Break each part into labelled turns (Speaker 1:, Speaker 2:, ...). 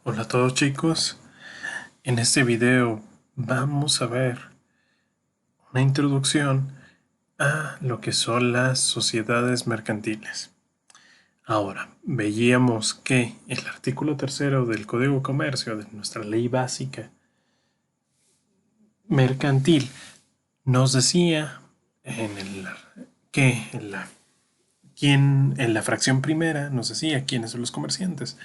Speaker 1: Hola a todos chicos, en este video vamos a ver una introducción a lo que son las sociedades mercantiles. Ahora, veíamos que el artículo 3 del Código de Comercio de nuestra ley básica mercantil nos decía que en la fracción primera nos decía quiénes son los comerciantes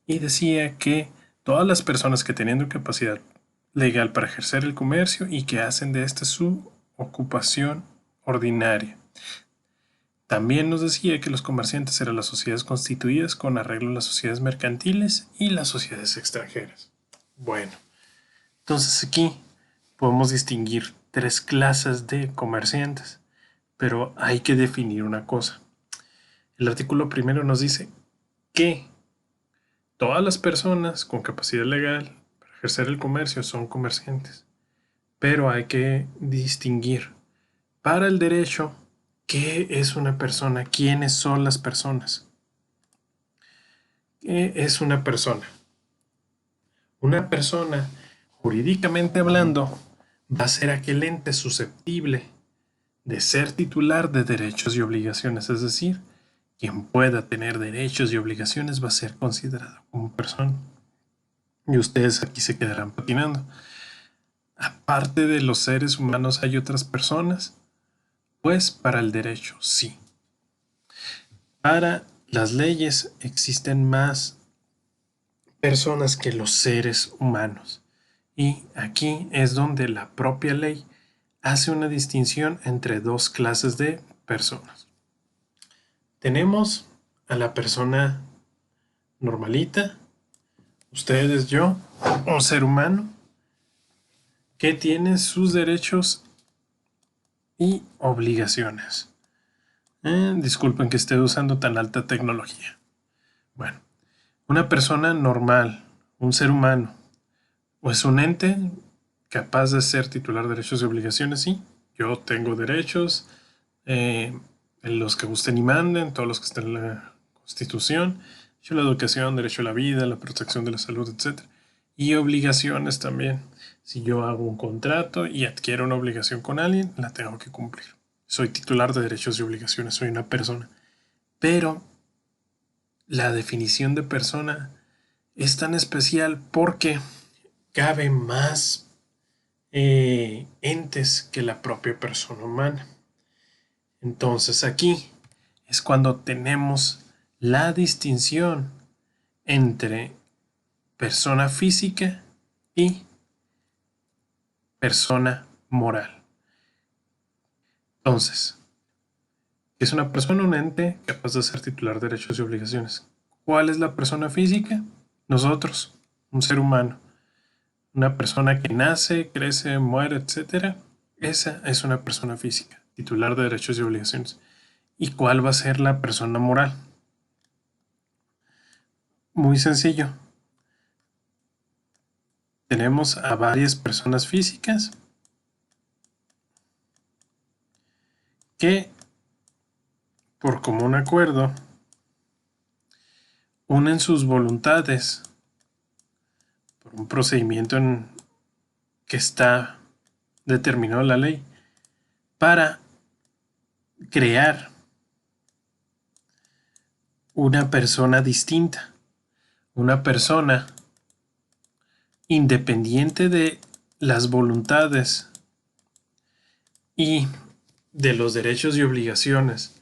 Speaker 1: y decía que todas las personas que teniendo capacidad legal para ejercer el comercio y que hacen de esta su ocupación ordinaria. También nos decía que los comerciantes eran las sociedades constituidas con arreglo a las sociedades mercantiles y las sociedades extranjeras. Bueno, entonces aquí podemos distinguir tres clases de comerciantes, pero hay que definir una cosa. El artículo primero nos dice que todas las personas con capacidad legal para ejercer el comercio son comerciantes, pero hay que distinguir para el derecho qué es una persona, quiénes son las personas. ¿Qué es una persona? Una persona, jurídicamente hablando, va a ser aquel ente susceptible de ser titular de derechos y obligaciones, es decir, quien pueda tener derechos y obligaciones va a ser considerado como persona. Y ustedes aquí se quedarán patinando. Aparte de los seres humanos, ¿hay otras personas? Pues para el derecho, sí. Para las leyes existen más personas que los seres humanos. Y aquí es donde la propia ley hace una distinción entre dos clases de personas. Tenemos a la persona normalita, ustedes, yo, un ser humano, que tiene sus derechos y obligaciones. Disculpen que esté usando tan alta tecnología. Bueno, una persona normal, un ser humano, o es un ente capaz de ser titular de derechos y obligaciones, sí. Yo tengo derechos, los que gusten y manden, todos los que están en la Constitución, derecho a la educación, derecho a la vida, la protección de la salud, etc. Y obligaciones también. Si yo hago un contrato y adquiero una obligación con alguien, la tengo que cumplir. Soy titular de derechos y obligaciones, soy una persona. Pero la definición de persona es tan especial porque cabe más entes que la propia persona humana. Entonces aquí es cuando tenemos la distinción entre persona física y persona moral. Entonces, es una persona, un ente capaz de ser titular de derechos y obligaciones. ¿Cuál es la persona física? Nosotros, un ser humano. Una persona que nace, crece, muere, etc. Esa es una persona física, titular de derechos y obligaciones. ¿Y cuál va a ser la persona moral? Muy sencillo. Tenemos a varias personas físicas que, por común acuerdo, unen sus voluntades por un procedimiento que está determinado en la ley para crear una persona distinta, una persona independiente de las voluntades y de los derechos y obligaciones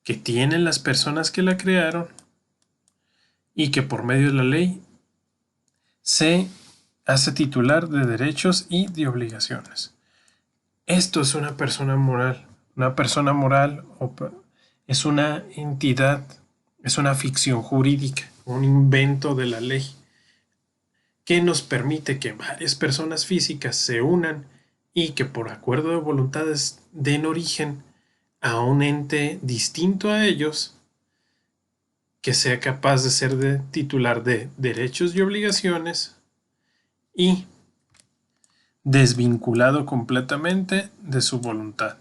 Speaker 1: que tienen las personas que la crearon y que por medio de la ley se hace titular de derechos y de obligaciones. Esto es una persona moral. Una persona moral es una entidad, es una ficción jurídica, un invento de la ley que nos permite que varias personas físicas se unan y que por acuerdo de voluntades den origen a un ente distinto a ellos que sea capaz de ser titular de derechos y obligaciones y desvinculado completamente de su voluntad.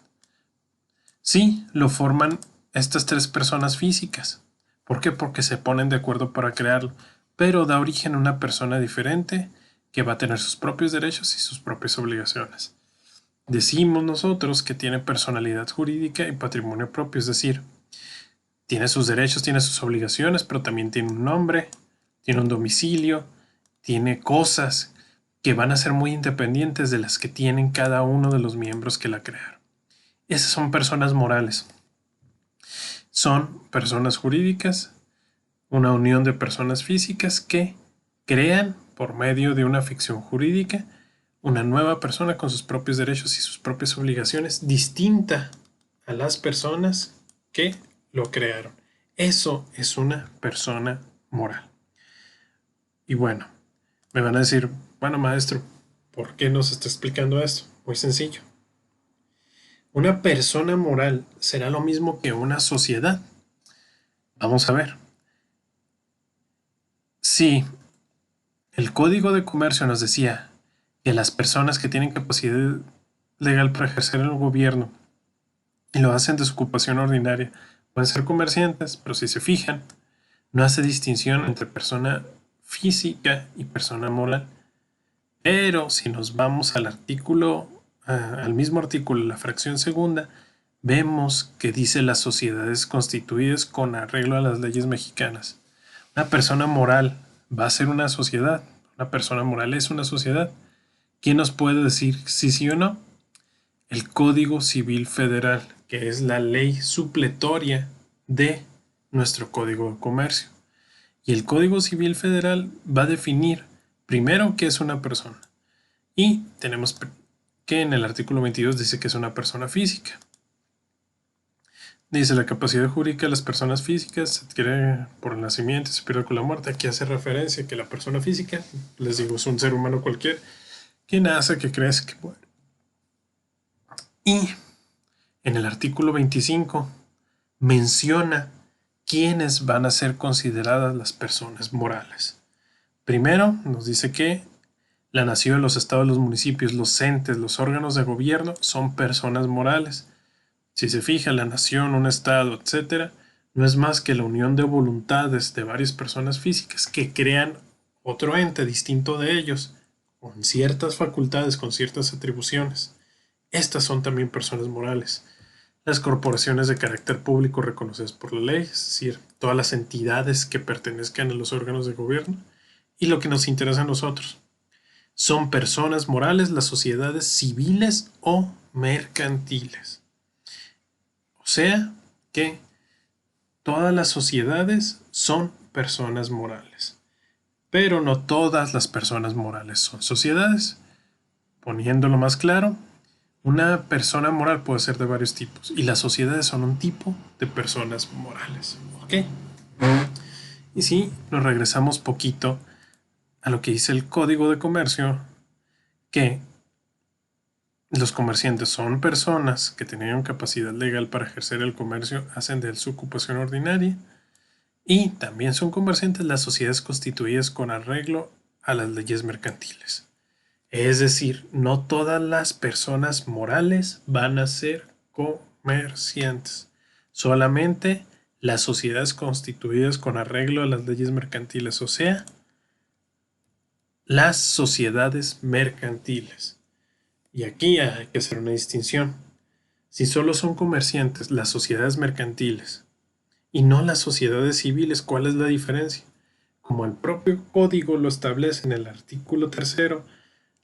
Speaker 1: Sí, lo forman estas tres personas físicas. ¿Por qué? Porque se ponen de acuerdo para crearlo. pero da origen a una persona diferente que va a tener sus propios derechos y sus propias obligaciones. Decimos nosotros que tiene personalidad jurídica y patrimonio propio, es decir, tiene sus derechos, tiene sus obligaciones, pero también tiene un nombre, tiene un domicilio, tiene cosas que van a ser muy independientes de las que tienen cada uno de los miembros que la crearon. Esas son personas morales. Son personas jurídicas, una unión de personas físicas que crean, por medio de una ficción jurídica, una nueva persona con sus propios derechos y sus propias obligaciones, distinta a las personas que lo crearon. Eso es una persona moral. Y bueno, me van a decir, bueno, maestro, ¿por qué nos está explicando esto? Muy sencillo. Una persona moral será lo mismo que una sociedad. Vamos a ver. Si el Código de Comercio nos decía que las personas que tienen capacidad legal para ejercer el gobierno y lo hacen de su ocupación ordinaria pueden ser comerciantes, pero si se fijan, no hace distinción entre persona física y persona moral. Pero si nos vamos al artículo, al mismo artículo, la fracción segunda, vemos que dice las sociedades constituidas con arreglo a las leyes mexicanas. Una persona moral va a ser una sociedad. Una persona moral es una sociedad. ¿Quién nos puede decir si sí o no? El Código Civil Federal, que es la ley supletoria de nuestro Código de Comercio. Y el Código Civil Federal va a definir primero qué es una persona. Y tenemos que en el artículo 22 dice que es una persona física. Dice la capacidad jurídica de las personas físicas se adquiere por el nacimiento y se pierde con la muerte. Aquí hace referencia a que la persona física, les digo, es un ser humano cualquiera que nace, que crece, que muere. Y en el artículo 25 menciona quiénes van a ser consideradas las personas morales. Primero nos dice que la nación, los estados, los municipios, los entes, los órganos de gobierno son personas morales. Si se fija, la nación, un estado, etc., no es más que la unión de voluntades de varias personas físicas que crean otro ente distinto de ellos, con ciertas facultades, con ciertas atribuciones. Estas son también personas morales. Las corporaciones de carácter público reconocidas por la ley, es decir, todas las entidades que pertenezcan a los órganos de gobierno, y lo que nos interesa a nosotros. Son personas morales las sociedades civiles o mercantiles. O sea que todas las sociedades son personas morales. Pero no todas las personas morales son sociedades. Poniéndolo más claro, una persona moral puede ser de varios tipos y las sociedades son un tipo de personas morales. ¿Ok? Y si nos regresamos poquito a lo que dice el Código de Comercio, que los comerciantes son personas que tenían capacidad legal para ejercer el comercio, hacen de él su ocupación ordinaria, y también son comerciantes las sociedades constituidas con arreglo a las leyes mercantiles. Es decir, no todas las personas morales van a ser comerciantes, solamente las sociedades constituidas con arreglo a las leyes mercantiles, o sea, las sociedades mercantiles. Y aquí hay que hacer una distinción. Si solo son comerciantes las sociedades mercantiles y no las sociedades civiles, ¿cuál es la diferencia? Como el propio código lo establece en el artículo 3,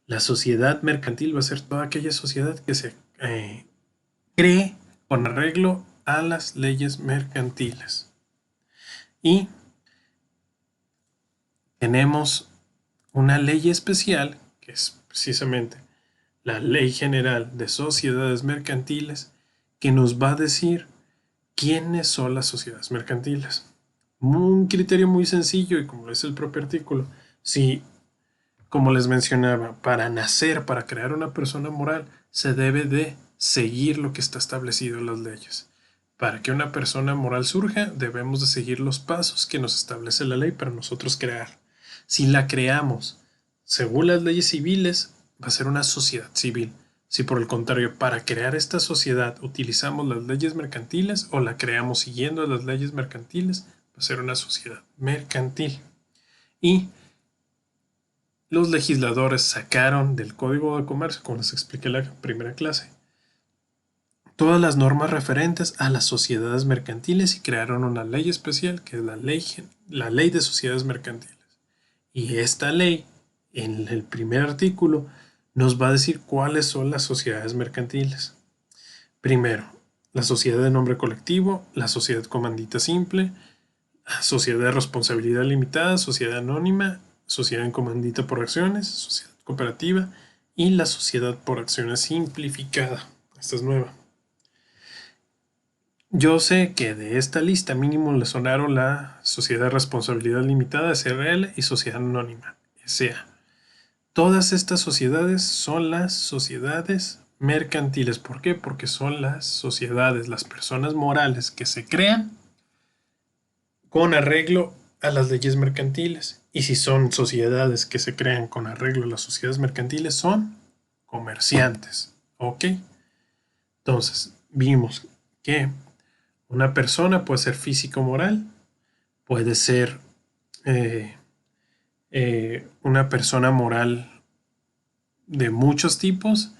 Speaker 1: la sociedad mercantil va a ser toda aquella sociedad que se cree con arreglo a las leyes mercantiles. Y tenemos una ley especial, que es precisamente la Ley General de Sociedades Mercantiles, que nos va a decir quiénes son las sociedades mercantiles. Un criterio muy sencillo y como es el propio artículo, si, como les mencionaba, para nacer, para crear una persona moral, se debe de seguir lo que está establecido en las leyes. Para que una persona moral surja, debemos de seguir los pasos que nos establece la ley para nosotros crear. Si la creamos según las leyes civiles, va a ser una sociedad civil. Si por el contrario, para crear esta sociedad utilizamos las leyes mercantiles o la creamos siguiendo las leyes mercantiles, va a ser una sociedad mercantil. Y los legisladores sacaron del Código de Comercio, como les expliqué en la primera clase, todas las normas referentes a las sociedades mercantiles y crearon una ley especial que es la ley de sociedades mercantiles. Y esta ley, en el primer artículo, nos va a decir cuáles son las sociedades mercantiles. Primero, la sociedad de nombre colectivo, la sociedad comandita simple, sociedad de responsabilidad limitada, sociedad anónima, sociedad en comandita por acciones, sociedad cooperativa y la sociedad por acciones simplificada. Esta es nueva. Yo sé que de esta lista mínimo le sonaron la sociedad de responsabilidad limitada, SRL, y sociedad anónima, SA. Todas estas sociedades son las sociedades mercantiles. ¿Por qué? Porque son las sociedades, las personas morales que se crean con arreglo a las leyes mercantiles. Y si son sociedades que se crean con arreglo a las sociedades mercantiles, son comerciantes. ¿Ok? Entonces, vimos que una persona puede ser físico-moral, puede ser una persona moral de muchos tipos,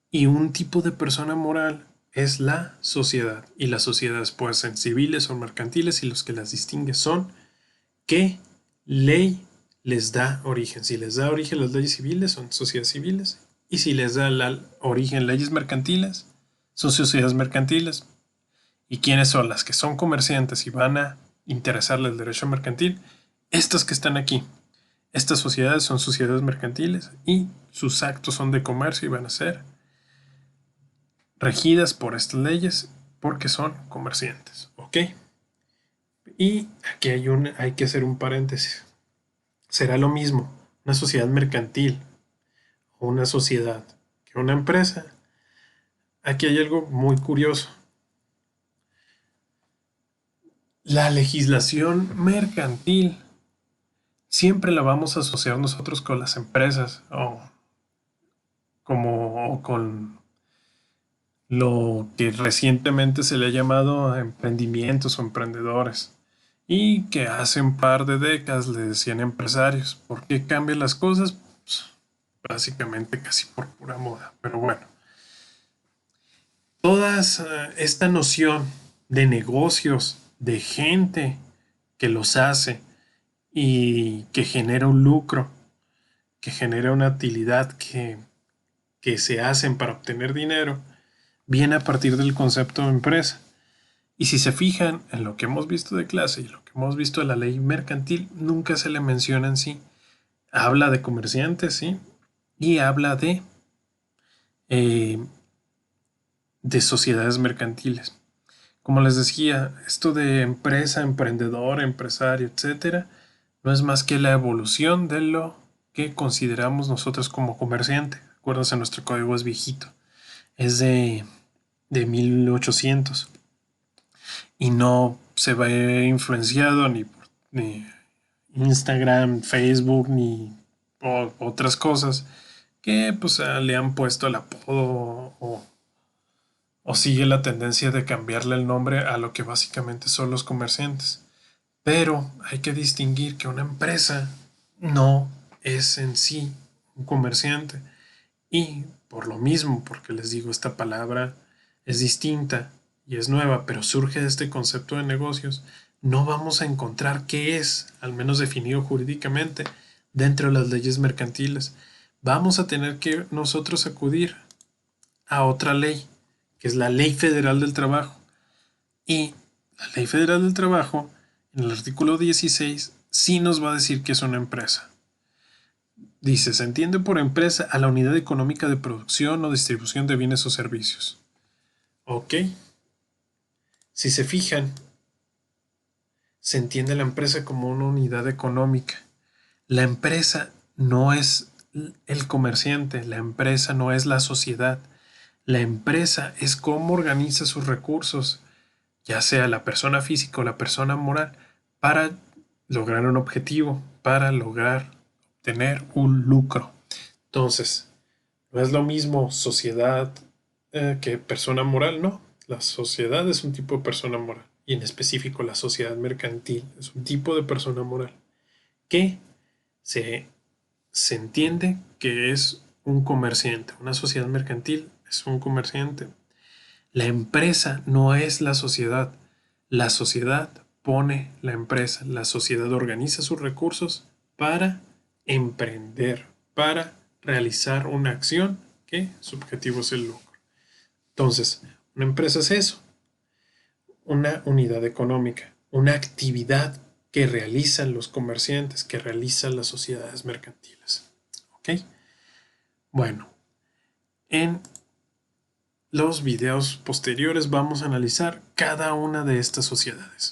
Speaker 1: y un tipo de persona moral es la sociedad. Y las sociedades pueden ser civiles o mercantiles, y los que las distinguen son qué ley les da origen. Si les da origen las leyes civiles, son sociedades civiles, y si les da origen leyes mercantiles, son sociedades mercantiles. ¿Y quiénes son las que son comerciantes y van a interesarles el derecho mercantil? Estas que están aquí. Estas sociedades son sociedades mercantiles y sus actos son de comercio y van a ser regidas por estas leyes porque son comerciantes. ¿Ok? Y aquí hay que hacer un paréntesis. Será lo mismo una sociedad mercantil o una sociedad que una empresa. Aquí hay algo muy curioso. La legislación mercantil siempre la vamos a asociar nosotros con las empresas o con lo que recientemente se le ha llamado emprendimientos o emprendedores, y que hace un par de décadas le decían empresarios. ¿Por qué cambian las cosas? Pues, básicamente casi por pura moda. Pero bueno, toda esta noción de negocios, de gente que los hace y que genera un lucro, que genera una utilidad que se hacen para obtener dinero, viene a partir del concepto de empresa. Y si se fijan en lo que hemos visto de clase y lo que hemos visto de la ley mercantil, nunca se le menciona en sí. Habla de comerciantes, sí, y habla eh, de sociedades mercantiles. Como les decía, esto de empresa, emprendedor, empresario, etcétera, no es más que la evolución de lo que consideramos nosotros como comerciante. Acuérdense, nuestro código es viejito, es de 1800 y no se ve influenciado ni por ni Instagram, Facebook, ni otras cosas que pues le han puesto el apodo o sigue la tendencia de cambiarle el nombre a lo que básicamente son los comerciantes. Pero hay que distinguir que una empresa no es en sí un comerciante. Y por lo mismo, porque les digo, esta palabra es distinta y es nueva, pero surge de este concepto de negocios, no vamos a encontrar qué es, al menos definido jurídicamente, dentro de las leyes mercantiles. Vamos a tener que nosotros acudir a otra ley, que es la Ley Federal del Trabajo. Y la Ley Federal del Trabajo, en el artículo 16, sí nos va a decir que es una empresa. Dice, se entiende por empresa a la unidad económica de producción o distribución de bienes o servicios. Ok. Si se fijan, se entiende la empresa como una unidad económica. La empresa no es el comerciante, la empresa no es la sociedad. La empresa es cómo organiza sus recursos, ya sea la persona física o la persona moral, para lograr un objetivo, para lograr tener un lucro. Entonces, no es lo mismo sociedad que persona moral, no. La sociedad es un tipo de persona moral, y en específico la sociedad mercantil es un tipo de persona moral que, se, se entiende que es un comerciante. Una sociedad mercantil es un comerciante. La empresa no es la sociedad. La sociedad pone la empresa. La sociedad organiza sus recursos para emprender, para realizar una acción que su objetivo es el lucro. Entonces, una empresa es eso, una unidad económica, una actividad que realizan los comerciantes, que realizan las sociedades mercantiles. ¿Ok? Bueno, en los videos posteriores vamos a analizar cada una de estas sociedades.